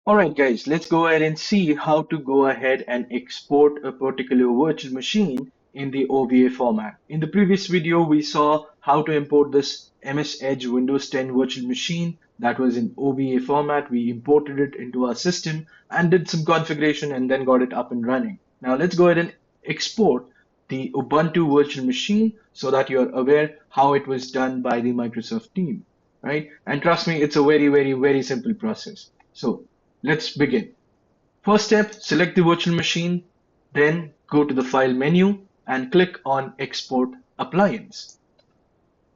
Alright guys, let's go ahead and see how to go ahead and export a particular virtual machine in the OVA format. In the previous video, we saw how to import this MS Edge Windows 10 virtual machine that was in OVA format. We imported it into our system and did some configuration and then got it up and running. Now let's go ahead and export the Ubuntu virtual machine so that you're aware how it was done by the Microsoft team, right? And trust me, it's a very simple process. So let's begin. First step, select the virtual machine, then go to the file menu and click on export appliance,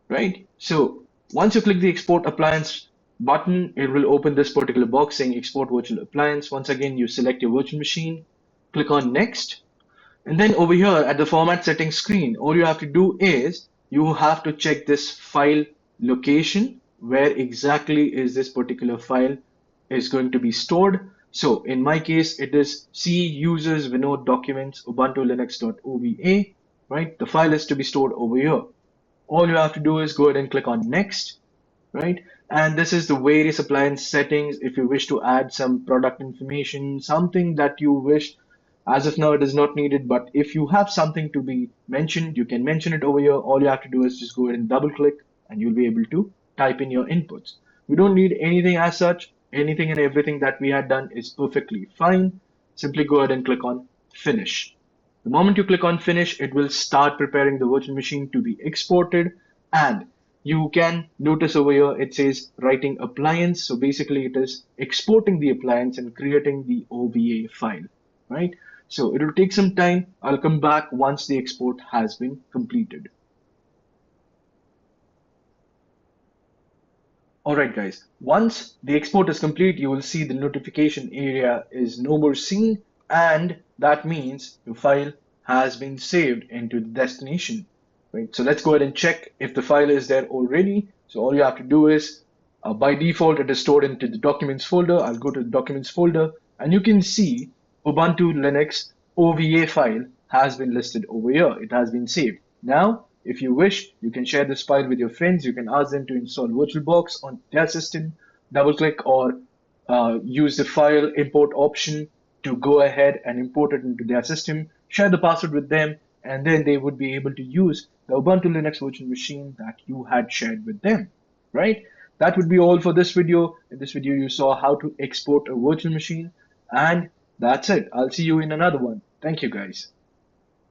right? So once you click the export appliance button, it will open this particular box saying export virtual appliance. Once again, you select your virtual machine, click on next, and then over here at the format settings screen, all you have to do is you have to check this file location. Where exactly is this particular file is going to be stored? So in my case, it is C users Vinod documents Ubuntu Linux.ova, right? The file is to be stored over here. All you have to do is go ahead and click on next, right? And this is the various appliance settings. If you wish to add some product information, something that you wish, as of now it is not needed, but if you have something to be mentioned, you can mention it over here. All you have to do is just go ahead and double click and you'll be able to type in your inputs. We don't need anything as such. Anything and everything that we had done is perfectly fine. Simply go ahead and click on finish. The moment you click on finish, it will start preparing the virtual machine to be exported, and you can notice over here it says writing appliance. So basically it is exporting the appliance and creating the OVA file, right? So it will take some time. I'll come back once the export has been completed. Alright guys, once the export is complete, you will see the notification area is no more seen, and that means your file has been saved into the destination. Right? So let's go ahead and check if the file is there already. So all you have to do is, by default, it is stored into the documents folder. I'll go to the documents folder and you can see Ubuntu Linux OVA file has been listed over here. It has been saved. Now, if you wish, you can share this file with your friends. You can ask them to install VirtualBox on their system, double click or use the file import option to go ahead and import it into their system, share the password with them, and then they would be able to use the Ubuntu Linux virtual machine that you had shared with them, right? That would be all for this video. In this video, you saw how to export a virtual machine, and that's it. I'll see you in another one. Thank you, guys.